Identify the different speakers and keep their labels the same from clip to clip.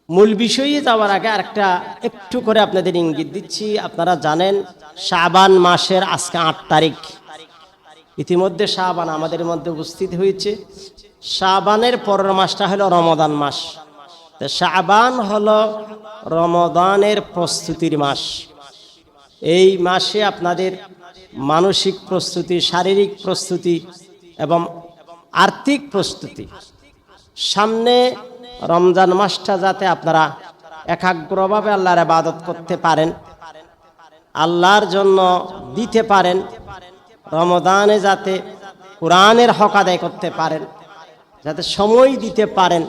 Speaker 1: মূল বিষয়ে যাওয়ার আগে আরেকটা একটু করে আপনাদের ইঙ্গিত দিচ্ছি। আপনারা জানেন শাবান মাসের আজকে ৮ তারিখ। ইতিমধ্যে শাবান আমাদের মধ্যে উপস্থিত হয়েছে। শাবানের পরের মাসটা হলো রমাদান মাস। তো শাবান হলো রমাদানের প্রস্তুতির মাস। এই মাসে আপনাদের মানসিক প্রস্তুতি, শারীরিক প্রস্তুতি এবং আর্থিক প্রস্তুতি, সামনে রমজান মাসটা যাতে আপনারা একাগ্রভাবে আল্লাহর ইবাদত করতে পারেন, আল্লাহর জন্য দিতে পারেন, রমজানে যাতে কোরআনের হক আদায় করতে পারেন, যাতে সময় দিতে পারেন,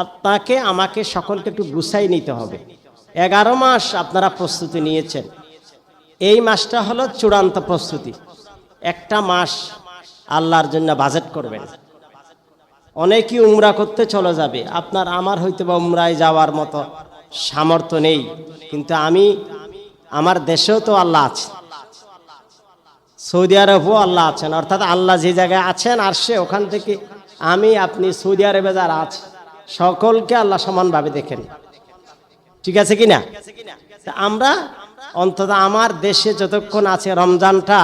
Speaker 1: আপনাকে আমাকে সকলকে একটু গুছাই নিতে হবে। 11 মাস আপনারা প্রস্তুতি নিয়েছেন, এই মাসটা হলো চূড়ান্ত প্রস্তুতি। একটা মাস আল্লাহর জন্য বাজেট করবেন। অনেকেই উমরা করতে চলে যাবে, আপনার আমার হয়তো বা উমরায় যাওয়ার মতো সামর্থ্য নেই, কিন্তু আমার দেশেও তো আল্লাহ আছে, সৌদি আরবও আল্লাহ আছেন, অর্থাৎ আল্লাহ যে জায়গায় আছেন আর সে ওখান থেকে আপনি সৌদি আরবে যারা আছে সকলকে আল্লাহ সমানভাবে দেখেন। ঠিক আছে কিনা? আমরা অন্তত আমার দেশে যতক্ষণ আছে রমজানটা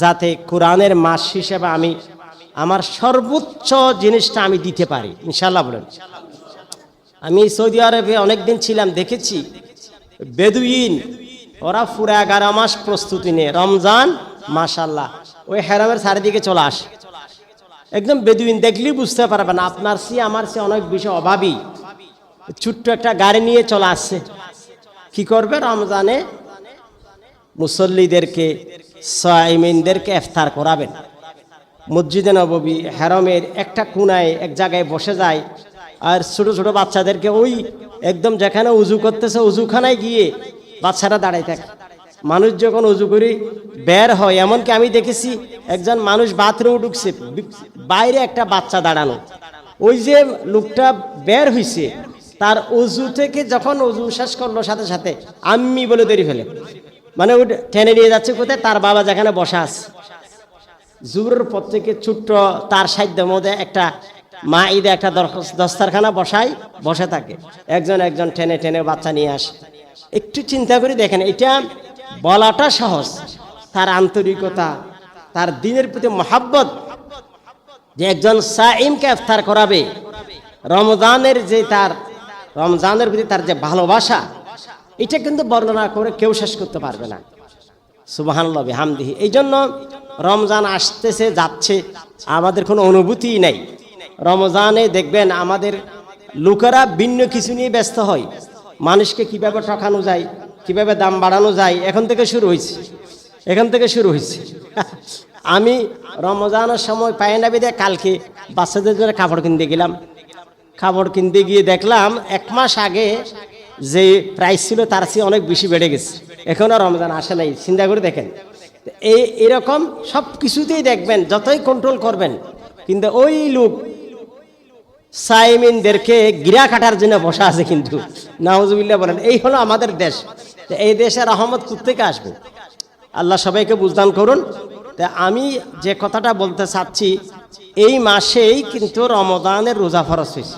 Speaker 1: যাতে কোরআনের মাস হিসেবে আমি আমার সর্বোচ্চ জিনিসটা আমি দিতে পারি, ইনশাআল্লাহ বলেন। আমি সৌদি আরবে অনেকদিন ছিলাম, দেখেছি বেদুইন ওরা পুরো 11 মাস প্রস্তুতি নিয়ে রমজান মাশাআল্লাহ ওই হেরামের চারিদিকে চলে আসে। একদম বেদুইন দেখলেই বুঝতে পারবেন আপনার চেয়ে আমার চেয়ে অনেক বেশি অভাবী, ছোট্ট একটা গাড়ি নিয়ে চলে আসছে। কি করবে? রমজানে মুসল্লিদেরকে, সাইমিনদেরকে ইফতার করাবেন। মসজিদে নববী হেরামের একটা কোনায় এক জায়গায় বসে যায়, আর ছোট ছোট বাচ্চাদেরকে ওই একদম যেখানে উজু করতেছে উজুখানায় গিয়ে বাচ্চারা দাঁড়ায় থাকে। মানুষ যখন উজু করে বের হয়, এমনকি আমি দেখেছি একজন মানুষ বাথরুমে ঢুকছে, বাইরে একটা বাচ্চা দাঁড়ানো, ওই যে লোকটা বের হইছে তার উজু থেকে যখন উজু শেষ করলো সাথে সাথে আম্মি বলে দেরি ফেলে, মানে ওই টেনে নিয়ে যাচ্ছে কোথায়, তার বাবা যেখানে বসা আছে। জুরের পর থেকে ছোট্ট তার সাধ্যের মধ্যে একটা মা ঈদে একটা দস্তারখানা বসে থাকে, একজন টেনে টেনে বাচ্চা নিয়ে আসে। একটু চিন্তা করে দেখেন, এটা বলাটা সহজ, তার আন্তরিকতা, তার দিনের প্রতি মহাব্বত, যে একজন সাইমকে ইফতার করাবে, রমজানের প্রতি তার যে ভালোবাসা, এটা কিন্তু বর্ণনা করে কেউ শেষ করতে পারবে না। সুবহানাল্লাহ বিহামদিহি। এই জন্য রমজান আসতেছে যাচ্ছে, আমাদের কোনো অনুভূতিই নাই। রমজানে দেখবেন আমাদের লোকেরা ভিন্ন কিছু নিয়ে ব্যস্ত হয়, মানুষকে কিভাবে ঠকানো যায়, কিভাবে দাম বাড়ানো যায়, এখান থেকে শুরু হয়েছে। আমি রমজানের সময় পাই না বেঁধে কালকে বাচ্চাদের জন্য কাপড় কিনতে গেলাম। কাপড় কিনতে গিয়ে দেখলাম 1 মাস আগে যে প্রাইস ছিল তার চেয়ে অনেক বেশি বেড়ে গেছে, এখনও রমজান আসে নাই। চিন্তা করে দেখেন, এরকম সব কিছুতেই দেখবেন যতই কন্ট্রোল করবেন, কিন্তু ওই লোক সাইমিনদেরকে গিরা কাটার জন্য বসা আছে। কিন্তু নাউজুবিল্লাহ বলেন, এই হলো আমাদের দেশ। এই দেশে রহমত কোত্থেকে আসবে? আল্লাহ সবাইকে বুঝদান করুন। তা আমি যে কথাটা বলতে চাচ্ছি, এই মাসেই কিন্তু রমজানের রোজা ফরজ হয়েছে।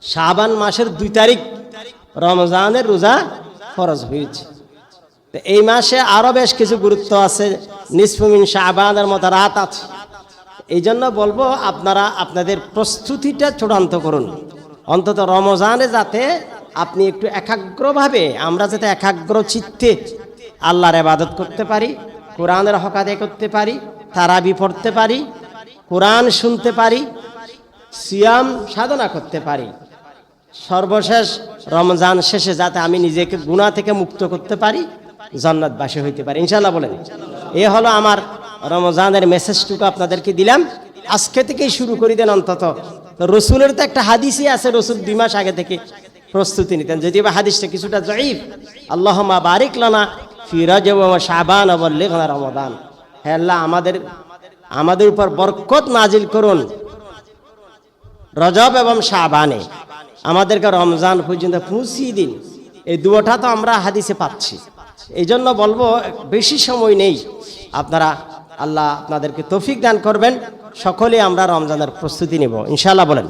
Speaker 1: শাবান মাসের 2 তারিখ রমজানের রোজা ফরজ হয়েছে। এই মাসে আরো বেশ কিছু গুরুত্ব আছে, নিসফু মিন শাবানের মতো রাত আছে। এই জন্য বলবো আপনারা আপনাদের প্রস্তুতিটা চূড়ান্ত করুন, অন্তত রমজানে যাতে আপনি একটু একাগ্রভাবে, আমরা যাতে একাগ্র চিত্তে আল্লাহর ইবাদত করতে পারি, কোরআনের হক আদায় করতে পারি, তারাবি পড়তে পারি, কোরআন শুনতে পারি, সিয়াম সাধনা করতে পারি। সর্বশেষ রমজান শেষে যাতে আমি নিজেকে গুনাহ থেকে মুক্ত করতে পারি, জান্নাতবাসী হইতে পারি, ইনশাআল্লাহ বলেন। এ হলো আমার রমজানের মেসেজটুকু আপনাদেরকে দিলাম। আজকে থেকেই শুরু করে দেন অন্তত। রসুলের তো একটা হাদিসই আছে, রসুল 2 মাস আগে থেকে প্রস্তুতি নিতেন, যদিও বা হাদিসটা কিছুটা জয়ীফ। আল্লাহুম্মা বারিক লানা ফি রজব ওয়া শাবান ওয়া বাল্লিগনা রমাদান। হে আল্লাহ, আমাদের উপর বরকত নাজিল করুন রজব এবং শাবানে, আমাদেরকে রমজান পর্যন্ত পৌঁছিয়ে দিন। এই দুটোটা তো আমরা হাদিসে পাচ্ছি। এই জন্য বলবো বেশি সময় নেই, আপনারা আল্লাহ আপনাদেরকে তৌফিক দান করবেন। সকলে আমরা রমজানের প্রস্তুতি নেব, ইনশাআল্লাহ বলেন।